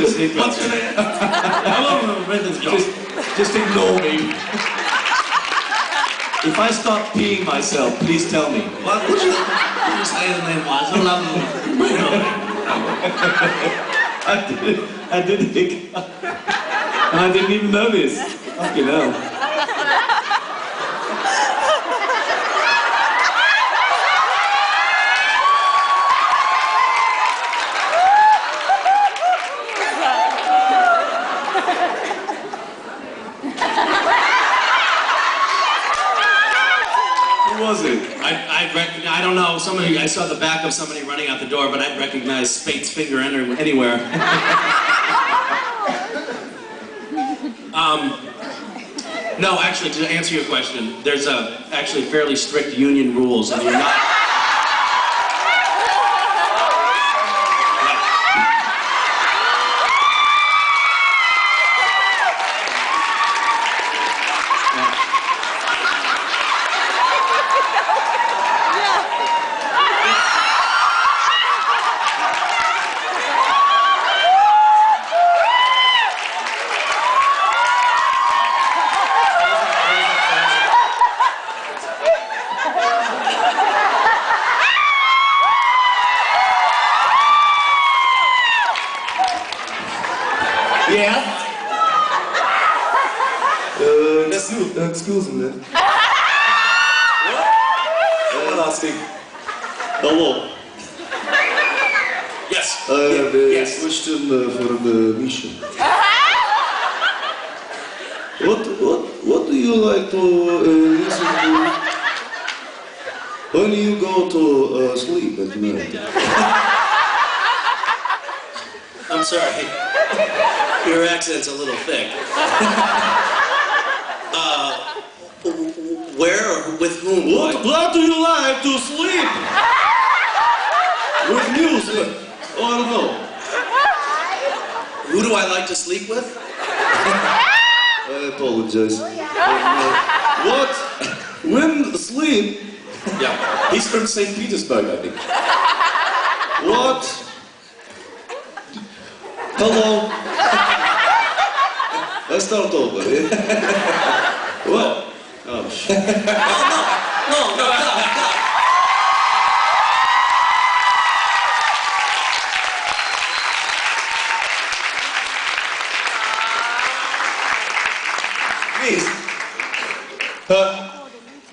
just hiccup. What's your name? Hello, Brendan's job. Just ignore me. If I start peeing myself, please tell me. What would you say the name was? I did hiccup. And I didn't even know this. Fucking hell. Who was it? I don't know. Somebody. I saw the back of somebody running out the door, but I'd recognize Spate's finger anywhere. No, actually, to answer your question, there's actually fairly strict union rules, and you're not. Yeah? Excuse me. What? I'm asking. Hello. Yes. I have a Yes. question for Misha. What do you like to listen to when you go to sleep at night? I'm sorry. Your accent's a little thick. Where or with whom? What do you like to sleep? With music? Oh, I don't know. Who do I like to sleep with? I apologize. What? When sleep? Yeah. He's from St. Petersburg, I think. What? Hello? Let's start over, eh? What? Oh, shit. No. Please.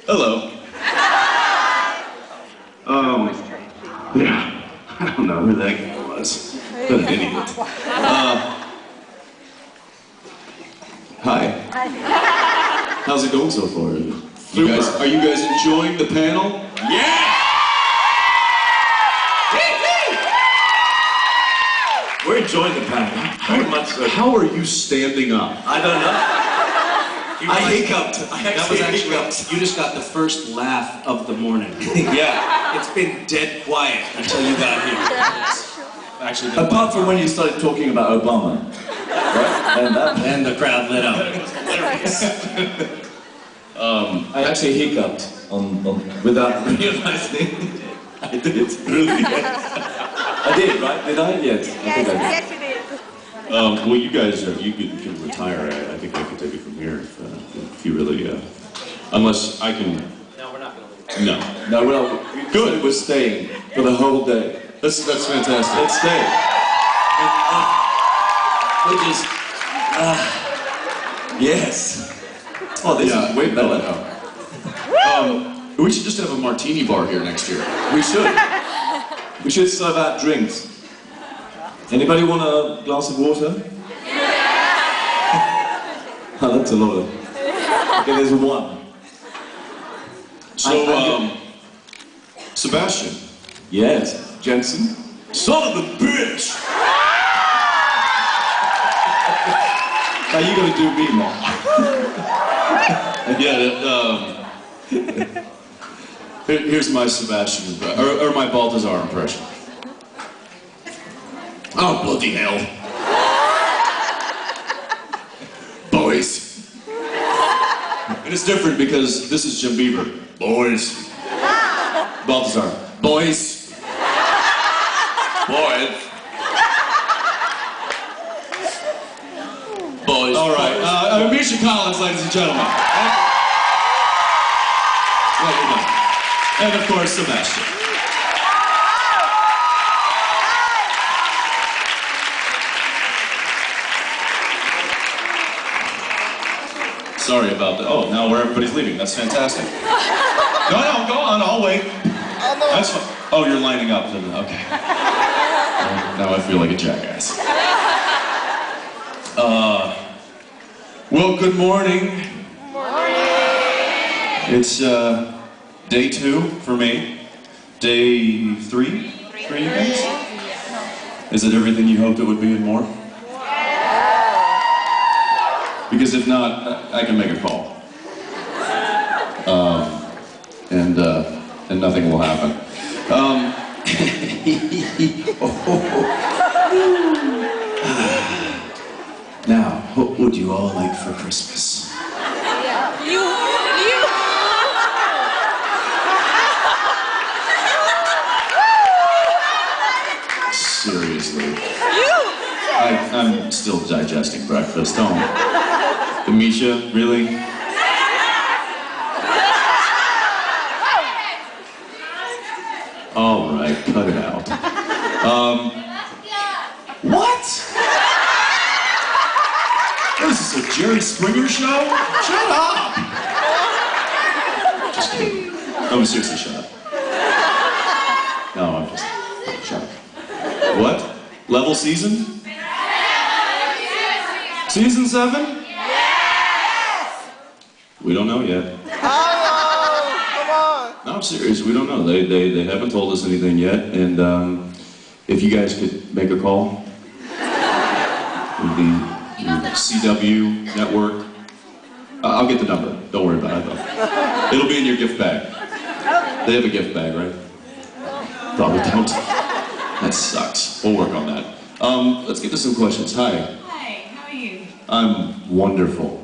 Hello. Yeah. I don't know who that guy was. What an idiot. Hi. How's it going so far? Are you guys enjoying the panel? Yeah! We're enjoying the panel. Very much so. How are you standing up? I don't know. I hiccuped. That was actually, you just got the first laugh of the morning. Yeah. It's been dead quiet until you got here. It's actually been Apart from when you started talking about Obama. Right? and the crowd lit up. I actually hiccuped without realizing I did. Really? I did, right? Did I? Yes. I think I did. Yes, you did. Well, you guys, you could retire. I think I could take it from here if you really, unless I can. No, we're not going to leave. No. No, well, good. We're staying for the whole day. That's fantastic. Let's stay. Which is, yes. Oh, this is way better now. We should just have a martini bar here next year. We should. We should serve out drinks. Anybody want a glass of water? Oh, that's a lot of. Okay, there's one. So, Sebastian. Yes, Jensen. Son of a bitch! Now you gotta do me now. Here's my Sebastian, or my Balthazar impression. Oh, bloody hell. Boys. And it's different because this is Jim Beaver. Boys. Balthazar. Boys. Boys. Misha Collins, ladies and gentlemen. Well, you're done. And of course, Sebastian. Sorry about that. Oh, now where everybody's leaving. That's fantastic. No, go on. I'll wait. That's fine. Oh, you're lining up. Okay. Now I feel like a jackass. Well, good morning. It's day 2 for me. Day 3 for you guys? Is it everything you hoped it would be and more? Because if not, I can make a call. And nothing will happen. Now, what would you all like for Christmas? You. Seriously. I'm still digesting breakfast. Misha, really? All right, cut it out. What? What is this, a Jerry Springer show? Shut up! Just kidding. I'm seriously, shut up. No, I'm just... Shut up. What? Level season? Season 7? We don't know yet. No, I'm serious, we don't know. They haven't told us anything yet, and if you guys could make a call, the CW network, I'll get the number, don't worry about it though. It'll be in your gift bag. They have a gift bag, right? Probably don't. That sucks. We'll work on that. Let's get to some questions. Hi. Hi, how are you? I'm wonderful.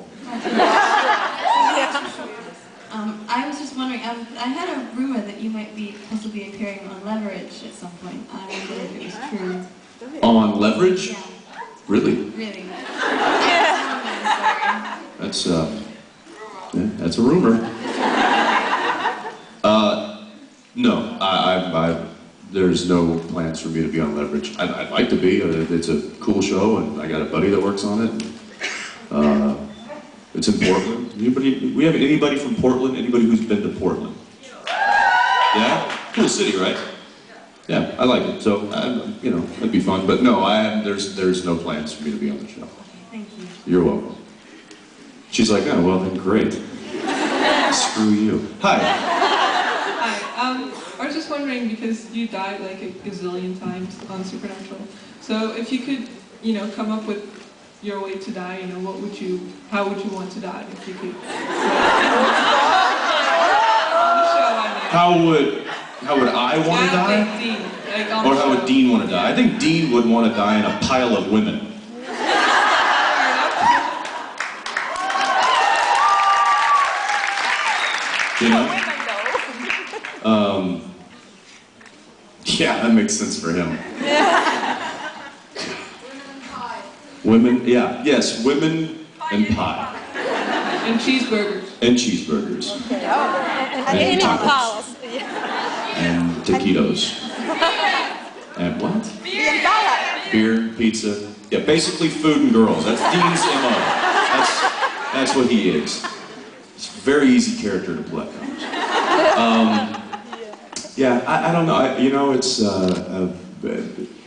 I was just wondering, I had a rumor that you might be possibly appearing on Leverage at some point. I wondered if it was true. On Leverage? Yeah. Really? Really? That's that's a rumor. No, there's no plans for me to be on Leverage. I'd like to be. It's a cool show, and I got a buddy that works on it. It's in Portland. We have anybody from Portland? Anybody who's been to Portland? Yeah? Cool city, right? Yeah, I like it. So, you know, it'd be fun. But no, there's no plans for me to be on the show. Thank you. You're welcome. She's like, oh, well then great. Screw you. Hi. Hi. I was just wondering, because you died like a gazillion times on Supernatural, so if you could, you know, come up with your way to die, you know, how would you want to die if you could? How would I want to die? Like Dean, like on Or the how would show. Dean want to die? I think Dean would want to die in a pile of women. You know? Yeah, that makes sense for him. Women, yeah, yes, women and pie. And cheeseburgers. And cheeseburgers. And tacos. And taquitos. And what? Beer, pizza. Yeah, basically food and girls. That's Dean's MO. That's what he is. It's a very easy character to play. Yeah, I don't know. You know, it's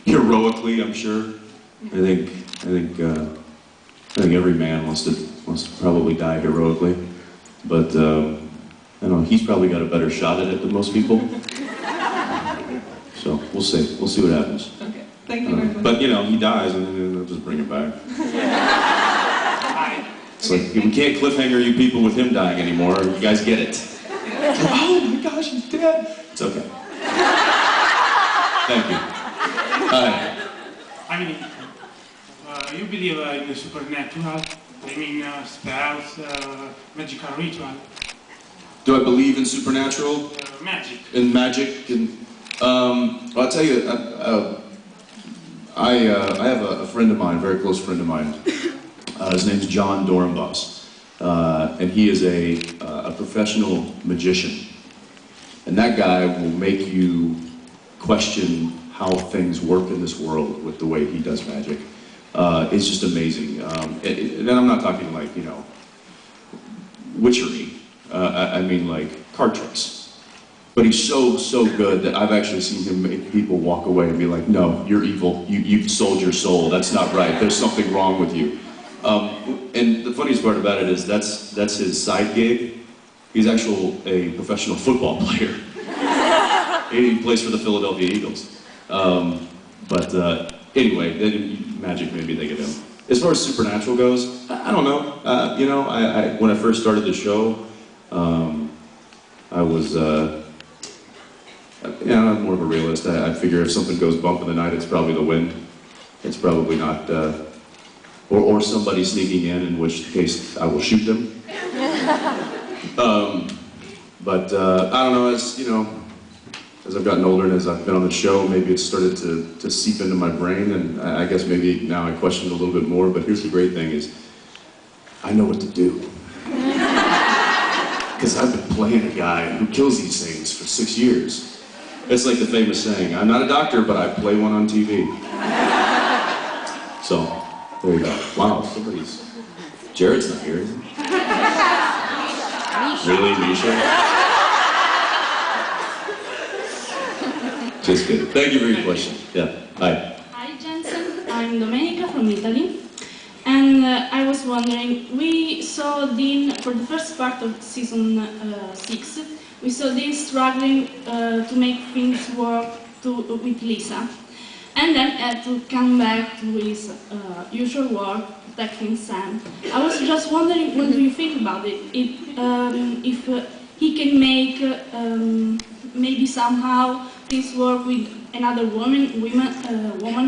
heroically, I'm sure. I think every man wants to probably die heroically, but I don't know. He's probably got a better shot at it than most people. So we'll see. We'll see what happens. Okay. Thank you very much. But you know, he dies, and then they'll just bring him back. It's like we can't cliffhanger you people with him dying anymore. You guys get it? Oh my gosh, he's dead. It's okay. Thank you. Hi. I mean, you believe in the supernatural, I mean spells, magical ritual. Do I believe in supernatural? Magic. In magic? And well, I'll tell you, I have a friend of mine, a very close friend of mine. His name's John Dorenbos, and he is a professional magician. And that guy will make you question how things work in this world with the way he does magic. It's just amazing. And I'm not talking like, you know, witchery. I mean like card tricks. But he's so good that I've actually seen him make people walk away and be like, no, you're evil. You've sold your soul. That's not right. There's something wrong with you. And the funniest part about it is that's his side gig. He's actually a professional football player. He plays for the Philadelphia Eagles. Anyway, magic maybe they get him. As far as supernatural goes, I don't know. You know, when I first started the show, I was, yeah, I'm more of a realist. I figure if something goes bump in the night, it's probably the wind. It's probably not, or somebody sneaking in which case I will shoot them. I don't know, as, you know, as I've gotten older and as I've been on the show, maybe it's started to seep into my brain, and I guess maybe now I question it a little bit more, but here's the great thing is, I know what to do. Because I've been playing a guy who kills these things for 6 years. It's like the famous saying, I'm not a doctor, but I play one on TV. So, there you go. Wow, Jared's not here, is he? Really, Misha? Just kidding. Thank you for your question. Yeah, hi. Hi, Jensen. I'm Domenica from Italy. And I was wondering, we saw Dean, for the first part of season 6, we saw Dean struggling to make things work with Lisa. And then had to come back to his usual work, protecting Sam. I was just wondering, what do you think about it? If he can make, maybe somehow, things work with another woman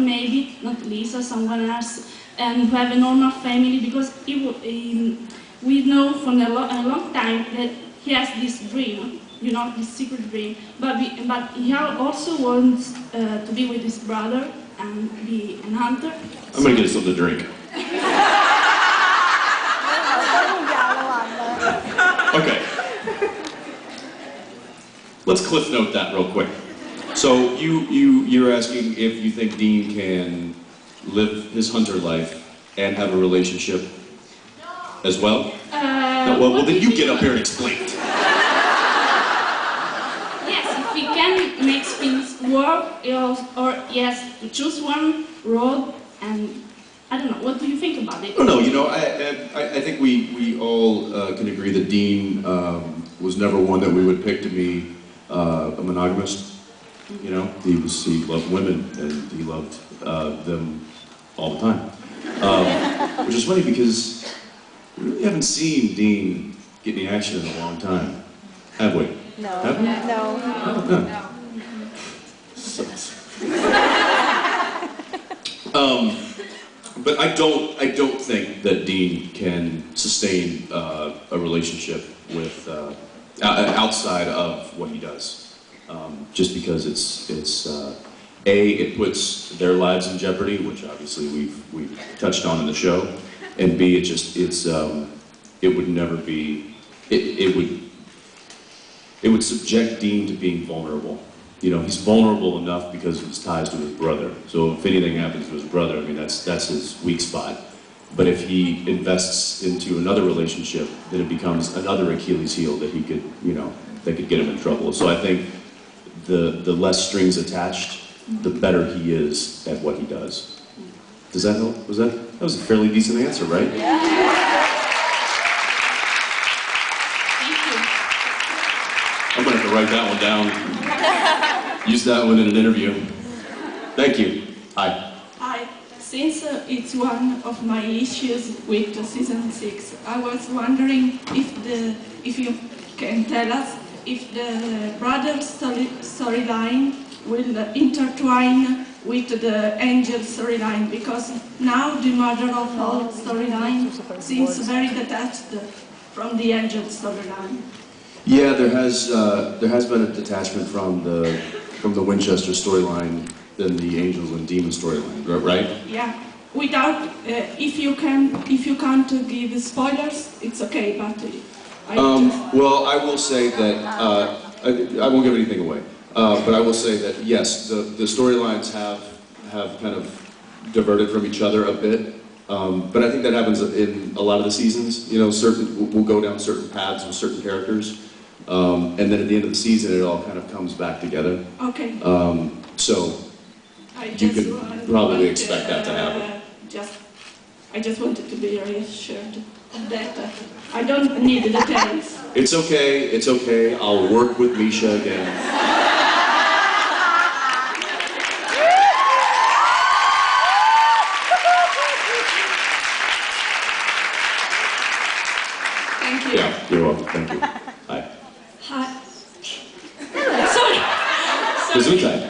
maybe, not Lisa, someone else, and have a normal family, because we know from a long time that he has this dream, you know, this secret dream, but he also wants to be with his brother and be an hunter. I'm gonna get us something to drink. Okay. Let's cliff note that real quick. So you're asking if you think Dean can live his hunter life and have a relationship as well? No, well, then you get up here and explain it. Yes, if he can make things work, or yes, to choose one road, and I don't know, what do you think about it? No, you know, I think we all can agree that Dean was never one that we would pick to be a monogamist. You know, he loved women, and he loved them all the time. Which is funny because we really haven't seen Dean get any action in a long time, have we? No. Have we? No. No. Sucks. But I don't think that Dean can sustain a relationship with outside of what he does. Just because it puts their lives in jeopardy, which obviously we've touched on in the show, and B, it would never be, it would subject Dean to being vulnerable. You know, he's vulnerable enough because of his ties to his brother. So if anything happens to his brother, I mean, that's his weak spot. But if he invests into another relationship, then it becomes another Achilles heel that he could, you know, that could get him in trouble. So I think the less strings attached, the better he is at what he does. Does that help? That was a fairly decent answer, right? Yeah. Thank you. I'm gonna have to write that one down. Use that one in an interview. Thank you. Hi. Hi. Since it's one of my issues with season 6, I was wondering if you can tell us if the brothers storyline will intertwine with the angel storyline, because now the mother of all storyline seems very detached from the angel storyline. Yeah, there has been a detachment from the Winchester storyline than the angels and demons storyline, right? Yeah. without, if you can't give spoilers, it's okay. But well, I will say that I won't give anything away. But I will say that yes, the storylines have kind of diverted from each other a bit. But I think that happens in a lot of the seasons. You know, we'll go down certain paths with certain characters, and then at the end of the season, it all kind of comes back together. Okay. So you can probably expect that to happen. I just wanted to be reassured of that. I don't need the details. It's okay. It's okay. I'll work with Misha again. Yeah, you're welcome. Thank you. Hi. Hi. Sorry. Gesundheit.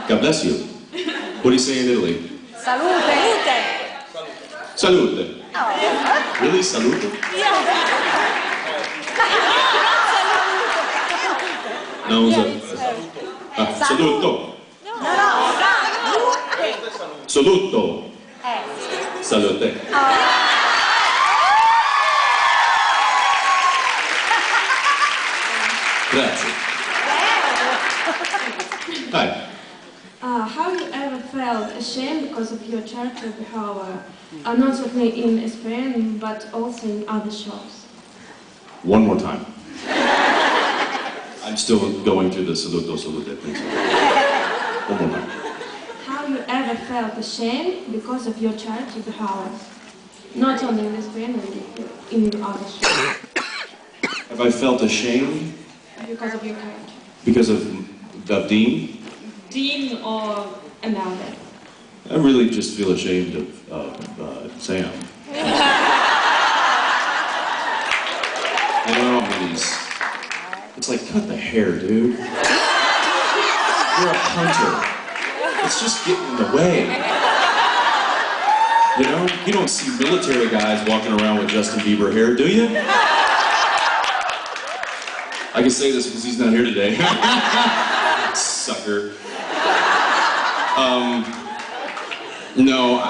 God bless you. What do you say in Italy? Salute. Salute. Really? Salute? No, saluto. Saluto. Salute. Grazie. Hi. Have you ever felt ashamed because of your charitable behavior, not only in Spain, but also in other shows? One more time. I'm still going through the saluto salute thing. One more time. Have you ever felt ashamed because of your charitable behavior, not only in Spain, but in other shows? Have I felt ashamed? Because of your character. Because of Dean? Dean or another? I really just feel ashamed of Sam. You know, it's like, cut the hair, dude. You're a hunter. It's just getting in the way. You know, you don't see military guys walking around with Justin Bieber hair, do you? I can say this because he's not here today. Sucker. No,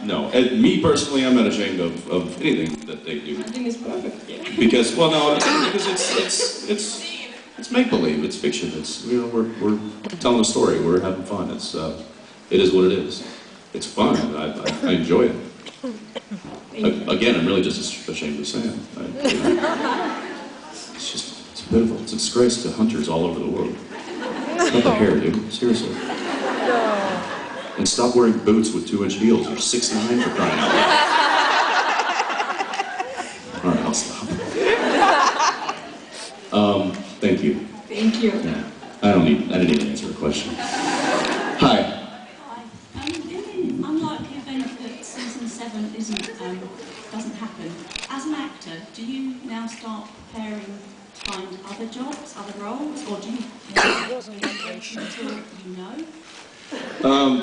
no. Me personally, I'm not ashamed of anything that they do. I think it's perfect. Yeah. Because, well, no, because it's make believe. It's fiction. It's we're telling a story. We're having fun. It is what it is. It's fun. I enjoy it. Again, I'm really just ashamed of Sam. It's pitiful. It's a disgrace to hunters all over the world. Cut the hair, dude. Seriously. And stop wearing boots with 2-inch heels. You're 6'9" for crying out loud. All right, I'll stop. Thank you. Thank you. Yeah. I didn't even answer a question. Hi. Hi. In the unlikely event that season 7 doesn't happen, as an actor, do you now start preparing to find other jobs, other roles, or do you until you know?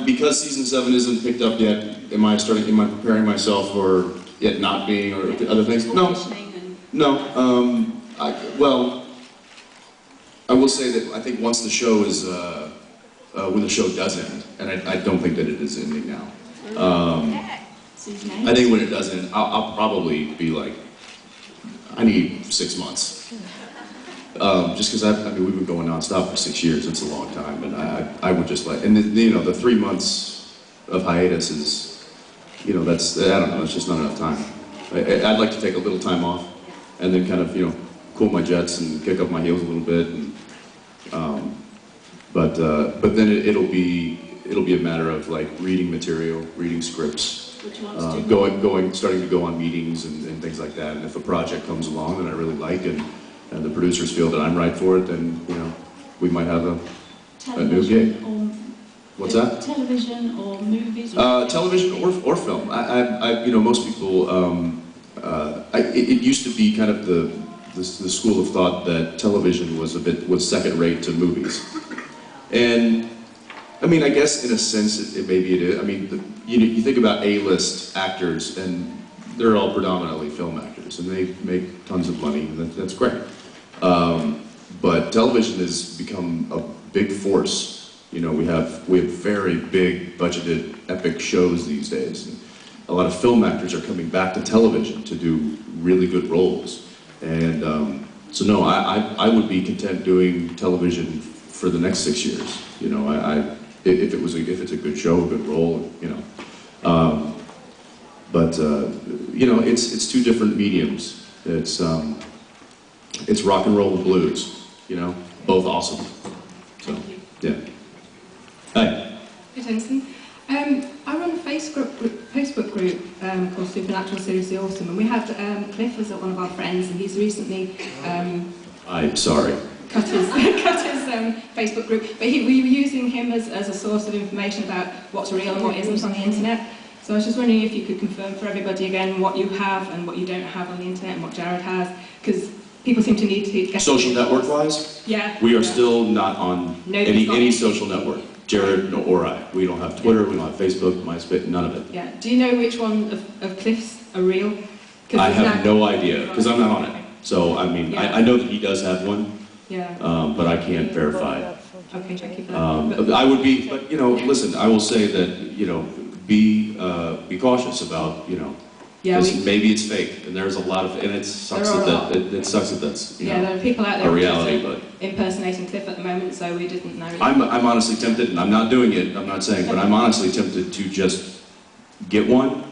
Because season 7 isn't picked up yet, am I preparing myself for it not being or other things? No. No. Well, I will say that I think once the show is, when the show does end, and I don't think that it is ending now. I think when it does end, I'll probably be like, I need 6 months. Just because I mean we've been going nonstop for 6 years. It's a long time, and I would just like, and the 3 months of hiatus is, that's, I don't know, it's just not enough time. I'd like to take a little time off, and then kind of cool my jets and kick up my heels a little bit, and but then it'll be a matter of like reading material, reading scripts, starting to go on meetings and things like that. And if a project comes along that I really like and the producers feel that I'm right for it, then we might have a new gig. What's that? Television or movies? Television or film. Most people. It used to be kind of the school of thought that television was second rate to movies, and I mean I guess in a sense maybe it is. I mean you think about A-list actors and they're all predominantly film actors and they make tons of money and that's great. But television has become a big force. You know, we have very big budgeted epic shows these days. And a lot of film actors are coming back to television to do really good roles. And so no, I would be content doing television for the next 6 years. You know, if it's a good show, a good role, you know. You know, it's two different mediums. It's rock and roll and blues. You know, both awesome. So yeah. Hi. Hey Jensen. I run a Facebook group called Supernatural Seriously Awesome, and we had Cliff as one of our friends, and he's recently I'm sorry. cut his Facebook group, but we were using him as a source of information about what's real and what isn't on the internet. So I was just wondering if you could confirm for everybody again what you have and what you don't have on the internet and what Jared has, because people seem to need to get... Social network-wise? Yeah. We are still not on any social network. Jared or I. We don't have Twitter, we don't have Facebook, MySpace, none of it. Yeah. Do you know which one of Cliff's are real? I have no idea, because I'm not on it. So, I mean, I know that he does have one, but I can't verify it. Okay, thank you for that. I would be, but, you know, listen, I will say that, you know, be cautious about, you know, maybe it's fake, and there's a lot of, and it sucks that that's there are people out there a reality, but impersonating Cliff at the moment, so we didn't know. I'm honestly tempted, and I'm not doing it, I'm not saying, but I'm honestly tempted to just get one,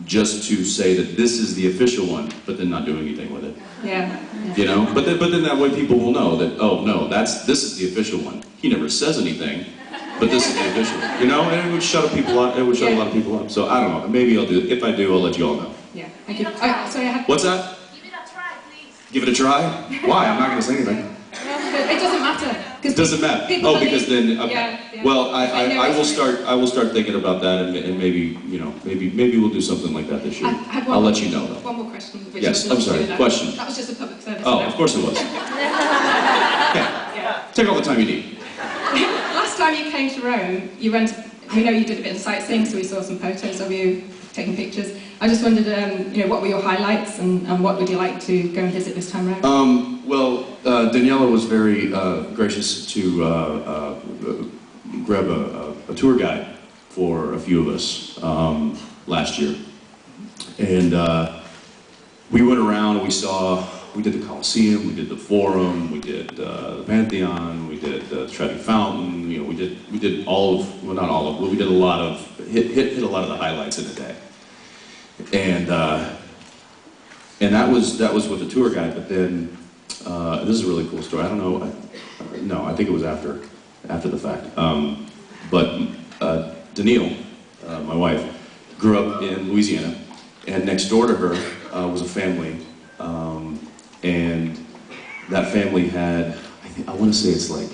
just to say that this is the official one, but then not doing anything with it. Yeah. You know, but then that way people will know that, oh no, this is the official one. He never says anything. But this is the official, you know, and it would shut people up. It would shut a lot of people up. So I don't know. Maybe I'll do it. If I do, I'll let you all know. Yeah. Thank you. Sorry, I have... What's that? Give it a try, please. Give it a try? Why? I'm not going to say anything. It doesn't matter. It doesn't matter. Oh, because then. Okay. Yeah. Well, I will start. I will start thinking about that, and maybe you know, maybe we'll do something like that this year. I'll let you know though. One more question. Yes. I'm sorry. Question. That was just a public service. Oh, of course it was. Okay. Take all the time you need. Last time you came to Rome, you went. We know you did a bit of sightseeing, so we saw some photos of you taking pictures. I just wondered, you know, what were your highlights, and what would you like to go and visit this time around? Well, Daniela was very gracious to grab a tour guide for a few of us last year, and we went around and we did the Colosseum, we did the Forum, we did the Pantheon, we did the Trevi Fountain. You know, we did all of, well, not all of, but we did a lot of hit a lot of the highlights in a day, and that was with the tour guide. But then this is a really cool story. I don't know, no, I think it was after the fact. But Danielle, my wife, grew up in Louisiana, and next door to her was a family. And that family had, I want to say it's like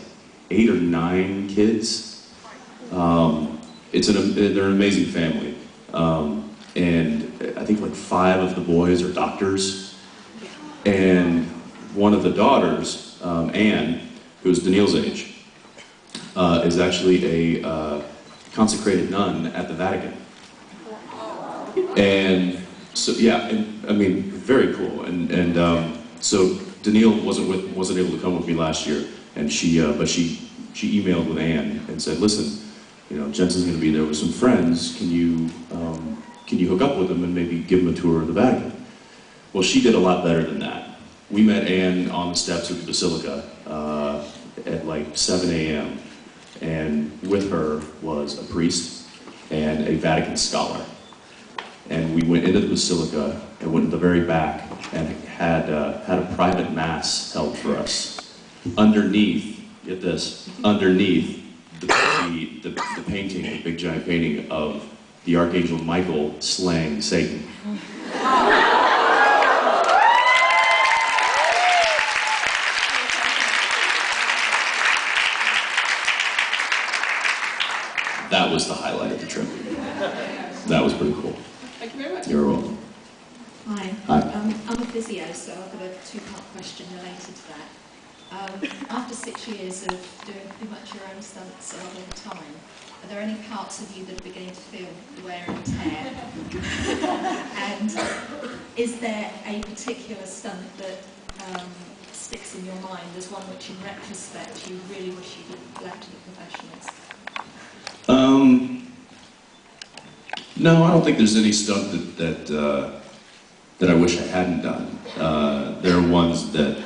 8 or 9 kids. They're an amazing family. And I think like 5 of the boys are doctors. And one of the daughters, Anne, who's Danielle's age, is actually a consecrated nun at the Vatican. And so, yeah, and, I mean, very cool. And so Danielle wasn't able to come with me last year, and she emailed with Anne and said, listen, you know, Jensen's going to be there with some friends. Can you hook up with them and maybe give them a tour of the Vatican? Well, she did a lot better than that. We met Anne on the steps of the Basilica at like 7 a.m. and with her was a priest and a Vatican scholar. And we went into the Basilica and went to the very back and had a private mass held for us. Underneath, get this, underneath the painting, the big giant painting of the Archangel Michael slaying Satan. That was the highlight of the trip. That was pretty cool. Thank you very much. You're welcome. Hi. Hi. I'm a physio, so I've got a 2-part question related to that. After 6 years of doing pretty much your own stunts a lot of the time, are there any parts of you that are beginning to feel wear and tear? And is there a particular stunt that sticks in your mind as one which, in retrospect, you really wish you'd left to the professionals? No, I don't think there's any stuff that I wish I hadn't done. There are ones that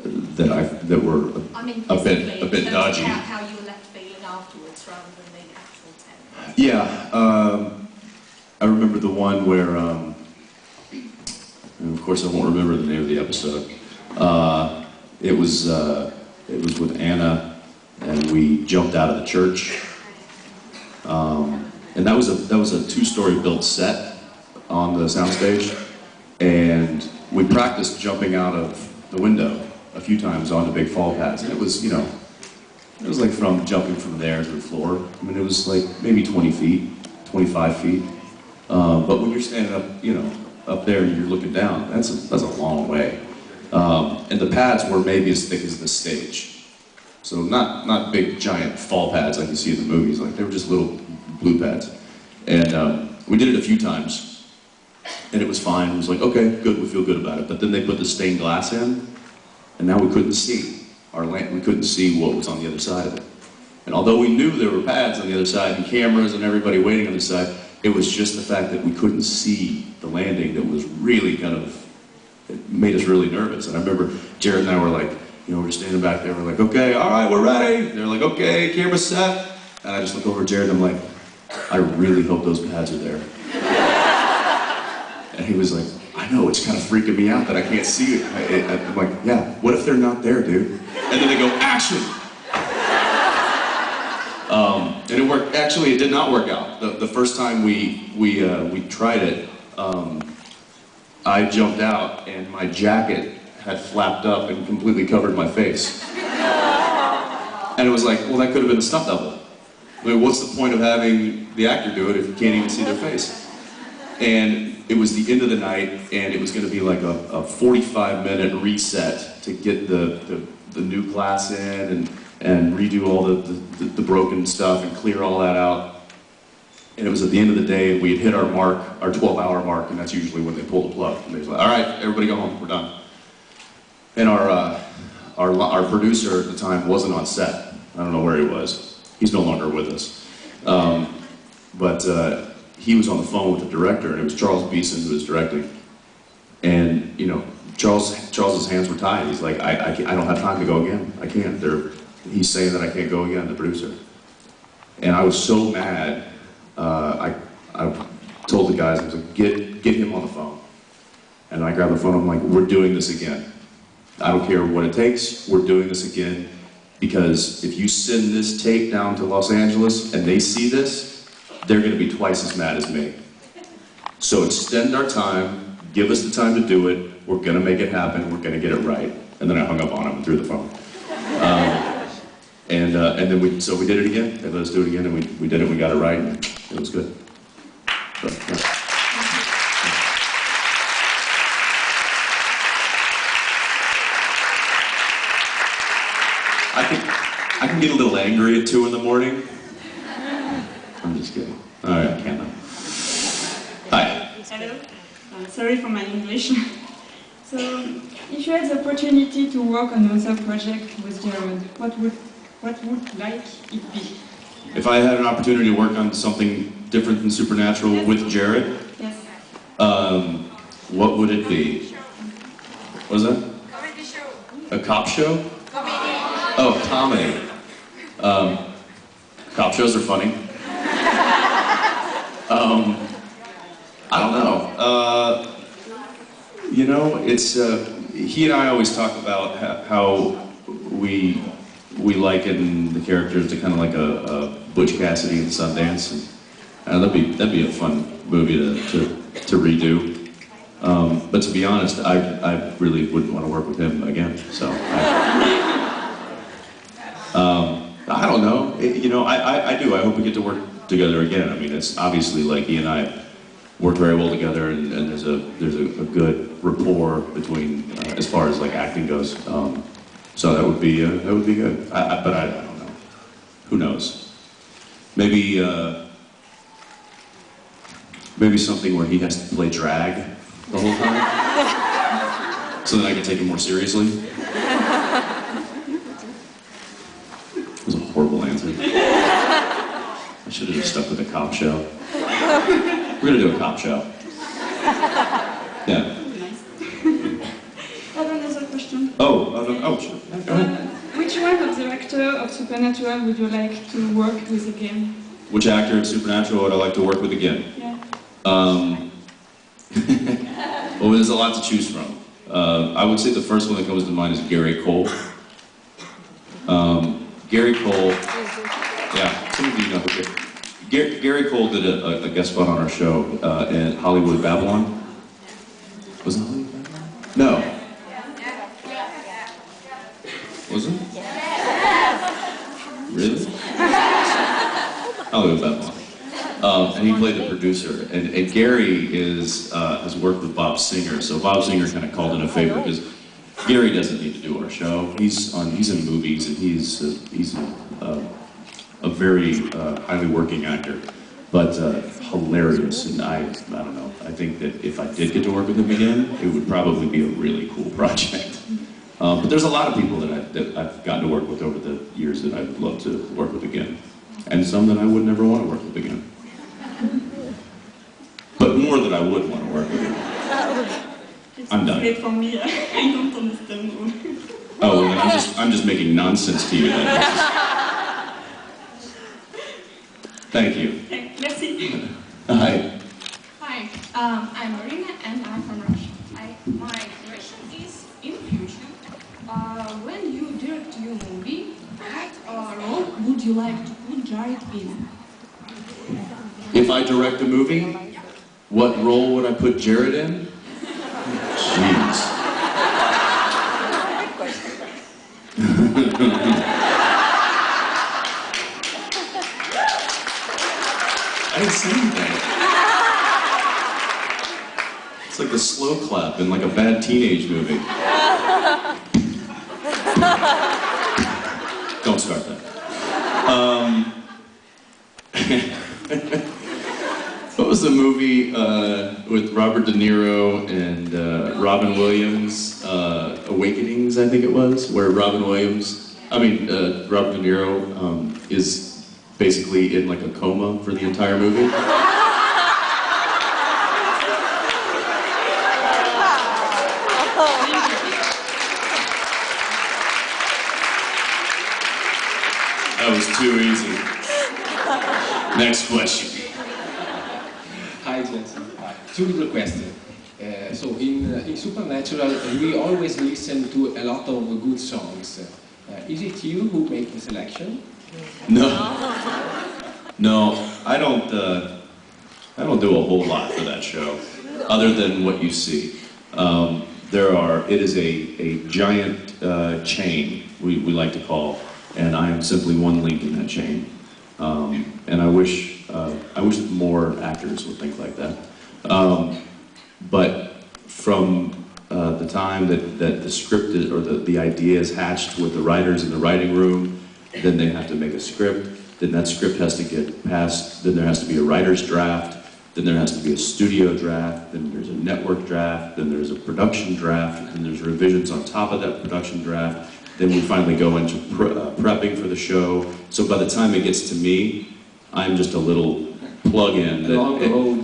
were a bit dodgy. How you were left feeling afterwards rather than the actual text. Yeah, I remember the one where, and of course I won't remember the name of the episode. It was with Anna, and we jumped out of the church. And that was a two-story built set on the soundstage, and we practiced jumping out of the window a few times onto big fall pads, and it was, you know, it was like from jumping from there to the floor. I mean, it was like maybe 20 feet, 25 feet. But when you're standing up, you know, up there and you're looking down, that's a long way. And the pads were maybe as thick as the stage. So not big giant fall pads like you see in the movies, like they were just little blue pads. And we did it a few times, and it was fine. It was like, okay, good, we feel good about it. But then they put the stained glass in, and now we couldn't see our lamp. We couldn't see what was on the other side of it. And although we knew there were pads on the other side and cameras and everybody waiting on the side, it was just the fact that we couldn't see the landing that was really kind of, it made us really nervous. And I remember Jared and I were like, you know, we're standing back there, we're like, okay, all right, we're ready. And they're like, okay, camera set. And I just look over at Jared and I'm like, I really hope those pads are there. And he was like, I know, it's kind of freaking me out that I can't see it. I'm like, yeah, what if they're not there, dude? And then they go, action! And it worked. Actually, it did not work out. The first time we tried it, I jumped out and my jacket had flapped up and completely covered my face. And it was like, well, that could have been a stunt double. I mean, what's the point of having the actor do it if you can't even see their face? And it was the end of the night, and it was going to be like a 45-minute reset to get the new glass in and redo all the broken stuff and clear all that out. And it was at the end of the day, and we had hit our mark, our 12-hour mark, and that's usually when they pull the plug. And they was like, all right, everybody go home, we're done. And our producer at the time wasn't on set. I don't know where he was. He's no longer with us. But he was on the phone with the director, and it was Charles Beeson who was directing. And, you know, Charles's hands were tied. He's like, I don't have time to go again. I can't. He's saying that I can't go again, the producer. And I was so mad, I told the guys, I was like, get him on the phone. And I grabbed the phone, I'm like, we're doing this again. I don't care what it takes, we're doing this again. Because if you send this tape down to Los Angeles and they see this, they're going to be twice as mad as me. So extend our time, give us the time to do it, we're going to make it happen, we're going to get it right. And then I hung up on him and threw the phone. And then we did it again, they let us do it again, and we did it, we got it right, and it was good. So, yeah. I can get a little angry at 2 in the morning. I'm just kidding. All right, I can't. Hi. Hello. Sorry for my English. So, if you had the opportunity to work on another project with Jared, what would like it be? If I had an opportunity to work on something different than Supernatural with Jared, yes. What would it be? What was that? Comedy show. A cop show? Comedy. Oh, comedy. Cop shows are funny. I don't know. You know, it's he and I always talk about how we liken the characters to kind of like a Butch Cassidy and Sundance, and that'd be a fun movie to redo. But to be honest, I really wouldn't want to work with him again. So. I don't know. You know, I do. I hope we get to work together again. I mean, it's obviously like he and I work very well together, and there's a good rapport between as far as like acting goes. So that would be good. But I don't know. Who knows? Maybe maybe something where he has to play drag the whole time. so that I can take it more seriously? That was a horrible answer. I should have just stuck with a cop show. We're gonna do a cop show. Yeah. I have another question. Oh, sure. Yeah, go ahead. Which one of the actors of Supernatural would you like to work with again? Which actor in Supernatural would I like to work with again? Yeah. Well, there's a lot to choose from. I would say the first one that comes to mind is Gary Cole. Gary Cole, yeah, some of you know who Gary Cole did a guest spot on our show in Hollywood Babylon. Was it Hollywood Babylon? No. Was it? Really? Hollywood Babylon. And he played the producer. And Gary has worked with Bob Singer, so Bob Singer kind of called in a favor because Gary doesn't need to do our show. He's in movies, and he's a very highly working actor, but hilarious. And I don't know. I think that if I did get to work with him again, it would probably be a really cool project. But there's a lot of people that I've gotten to work with over the years that I'd love to work with again, and some that I would never want to work with again. But more that I would want to work with again. I'm done. Wait for me. I don't understand. Oh, well, then I'm just making nonsense to you then. Thank you. Merci. Hi. Hi, I'm Marina and I'm from Russia. My question is, in future, when you direct your movie, what role would you like to put Jared in? If I direct a movie, what role would I put Jared in? Jeez. I didn't say anything. It's like the slow clap in like a bad teenage movie. Don't start that. What was the movie with Robert De Niro and Robin Williams? Awakenings, I think it was, where Robert De Niro is basically in like a coma for the entire movie. That was too easy. Next question. Hi, Jensen. Two little questions. So in Supernatural, we always listen to a lot of good songs. Is it you who make the selection? No. No, I don't do a whole lot for that show, other than what you see. It is a giant chain, we like to call, and I am simply one link in that chain. And I wish that more actors would think like that. But from the time that the script is, or the idea is hatched with the writers in the writing room, then they have to make a script, then that script has to get passed, then there has to be a writer's draft, then there has to be a studio draft, then there's a network draft, then there's a production draft, then there's revisions on top of that production draft, then we finally go into prepping for the show. So by the time it gets to me, I'm just a little plug-in.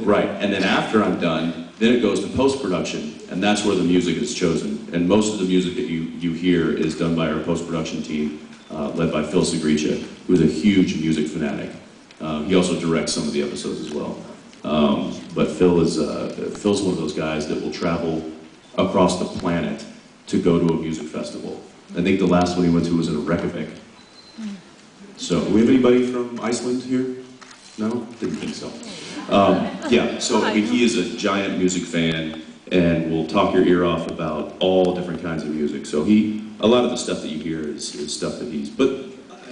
Right, and then after I'm done, then it goes to post-production, and that's where the music is chosen. And most of the music that you hear is done by our post-production team, led by Phil Segricha, who's a huge music fanatic. He also directs some of the episodes as well. But Phil's one of those guys that will travel across the planet to go to a music festival. I think the last one he went to was in Reykjavik. So, do we have anybody from Iceland here? No? Didn't think so. Yeah, so I mean, he is a giant music fan and will talk your ear off about all different kinds of music. So a lot of the stuff that you hear is stuff that but,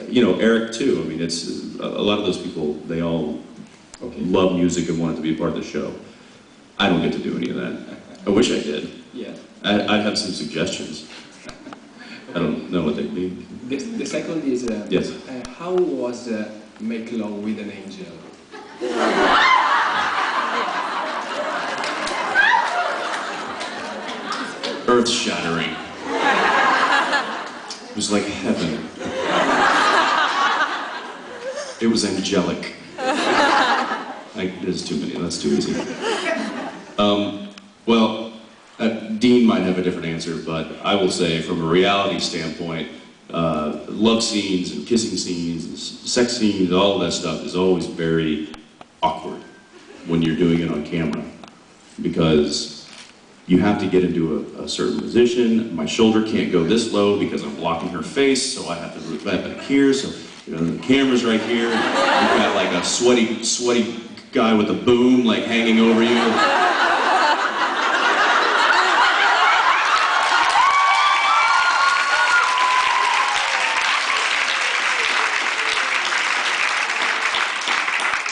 you know, Eric too. I mean, it's, a lot of those people, they all love music and want it to be a part of the show. I don't get to do any of that. I wish I did. Yeah. I'd have some suggestions. I don't know what they mean. The second is, yes. How was Make Love with an Angel? earth-shattering. It was like heaven. It was angelic. There's too many, that's too easy. Well, Dean might have a different answer, but I will say from a reality standpoint, love scenes and kissing scenes, and sex scenes, all of that stuff is always very awkward when you're doing it on camera, because you have to get into a certain position. My shoulder can't go this low because I'm blocking her face, so I have to move that back here, so you know, the camera's right here. You've got like a sweaty guy with a boom like hanging over you.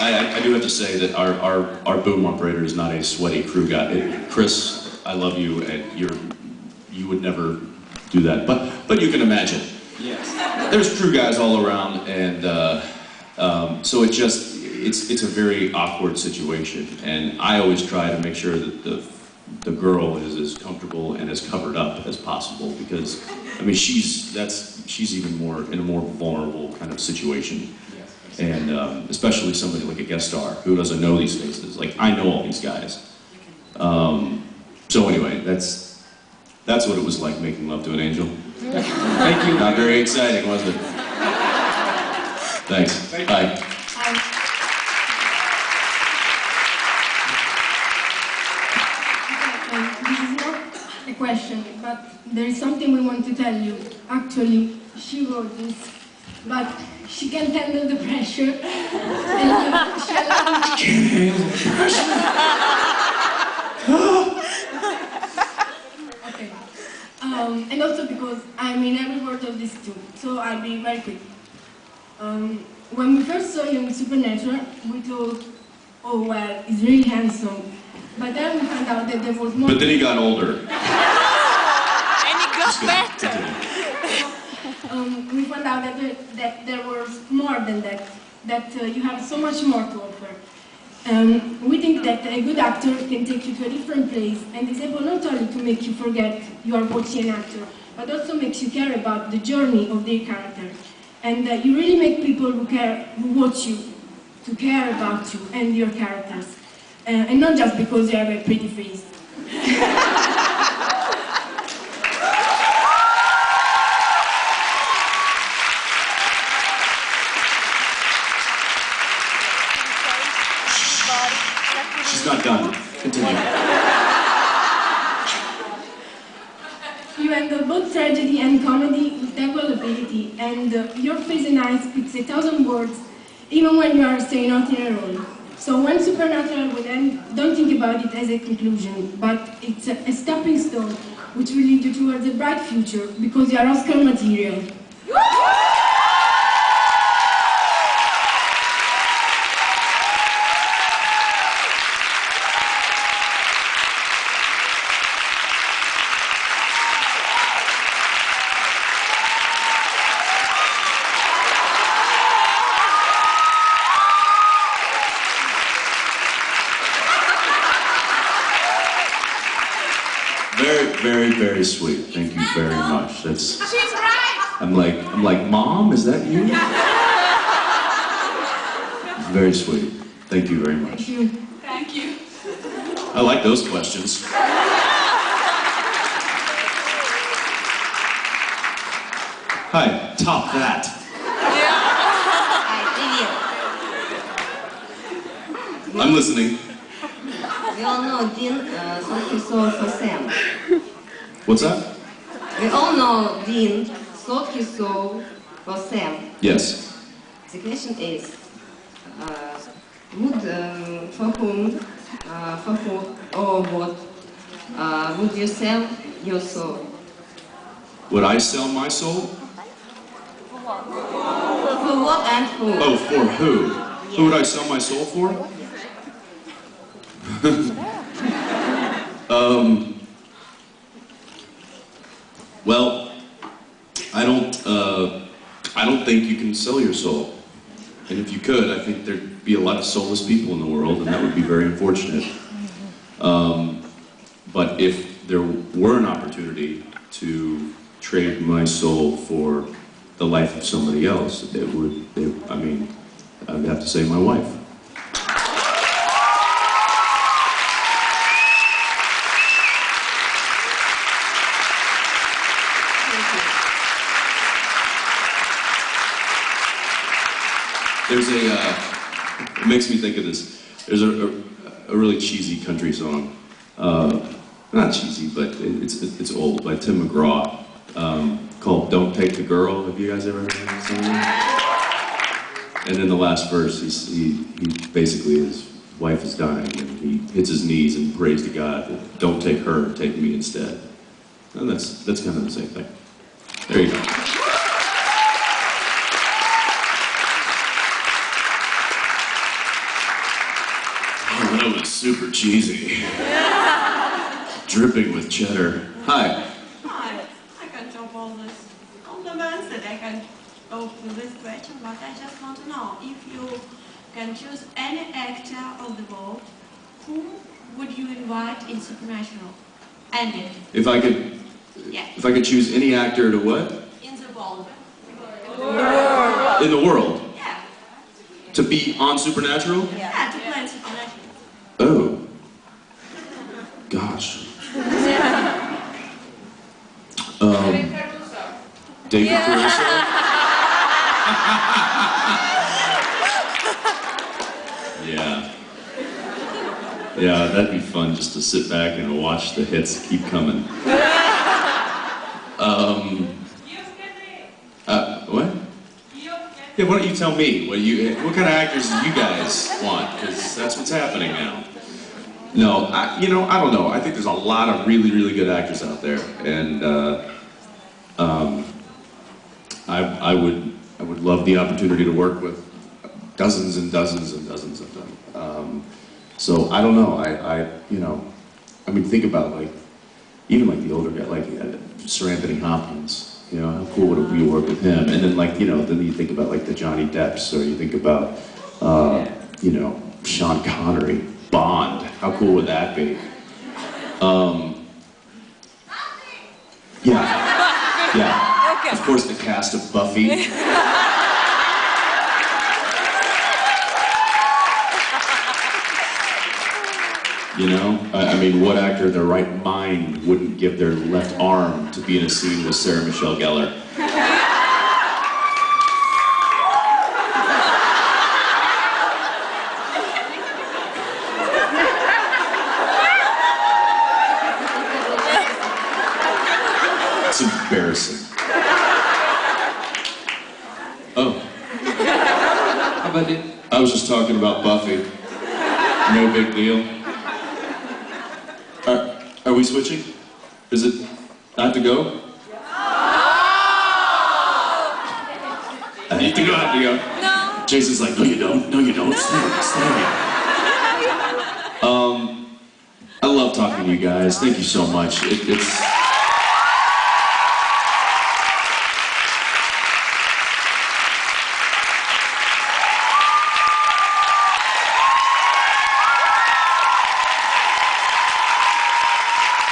I do have to say that our boom operator is not a sweaty crew guy. Chris, I love you, and you would never do that, but you can imagine. Yes. There's crew guys all around, and so it's a very awkward situation, and I always try to make sure that the girl is as comfortable and as covered up as possible, because I mean she's even more in a more vulnerable kind of situation. And especially somebody like a guest star who doesn't know these faces. Like, I know all these guys. So anyway, that's what it was like making love to an angel. Thank you. Not very exciting, was it? Thanks. Bye. This is not a question, but there is something we want to tell you. Actually, she wrote this, but she can't handle the pressure. And she can't handle the pressure. Okay. And also because I'm in every word of this too, so I'll be very quick. When we first saw you in Supernatural, we thought, oh well, he's really handsome. But then we found out that there was more. But then he got older. And he got better. We found out that there was more than that you have so much more to offer. We think that a good actor can take you to a different place and is able not only to make you forget you are watching an actor, but also makes you care about the journey of their character. And you really make people who watch you to care about you and your characters. And not just because you have a pretty face. She's not done. Continue. You handle both tragedy and comedy with equal ability, and your face and eyes speaks 1,000 words, even when you are saying not in a role. So when Supernatural will end, don't think about it as a conclusion, but it's a stepping stone which will lead you towards a bright future, because you are Oscar material. Very, very sweet. Thank you very much. That's. She's right. I'm like, Mom, is that you? Very sweet. Thank you very much. Thank you. Thank you. I like those questions. Hi, top that. I'm listening. We all know Dean thought he saw for Sam. What's that? We all know Dean thought he saw for Sam. Yes. The question is, for whom, for who, or what, would you sell your soul? Would I sell my soul? For what and who? Oh, for who? Yeah. Who would I sell my soul for? Well, I don't think you can sell your soul. And if you could, I think there'd be a lot of soulless people in the world, and that would be very unfortunate. But if there were an opportunity to trade my soul for the life of somebody else, I mean, I'd have to say my wife. There's it makes me think of this. There's a really cheesy country song. Not cheesy, but it's old, by Tim McGraw, called "Don't Take the Girl." Have you guys ever heard that song? And in the last verse, he basically, his wife is dying, and he hits his knees and prays to God that don't take her, take me instead. And that's kind of the same thing. There you go. Oh, that was super cheesy. Dripping with cheddar. Hi. Hi. I can top all this compliments that I can go through this question, but I just want to know if you can choose any actor of the world, whom would you invite in Supernatural? Any. If I could, yeah. If I could choose any actor to what? In the world. In the world? Yeah. To be on Supernatural? Yeah, to play in Supernatural. Oh. Gosh. David Caruso? Yeah. Yeah, that'd be fun just to sit back and watch the hits keep coming. What? Yeah, why don't you tell me what kind of actors do you guys want? Because that's what's happening now. No, I don't know. I think there's a lot of really, really good actors out there, and I would love the opportunity to work with dozens and dozens and dozens of them. So I don't know. I mean, think about even the older guy, Sir Anthony Hopkins. You know, how cool would it be to work with him? And then then you think about the Johnny Depps, or you think about Sean Connery, Bond. How cool would that be? Yeah. Okay. Of course, the cast of Buffy. I mean, what actor in their right mind wouldn't give their left arm to be in a scene with Sarah Michelle Gellar? It's embarrassing. Oh. How about it? I was just talking about Buffy. No big deal. Are we switching? Is it time to go? I have to go, No. Jason's like, no you don't, stay. I love talking to you guys. Thank you so much. It's...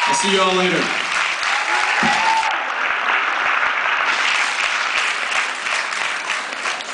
I'll see you all later.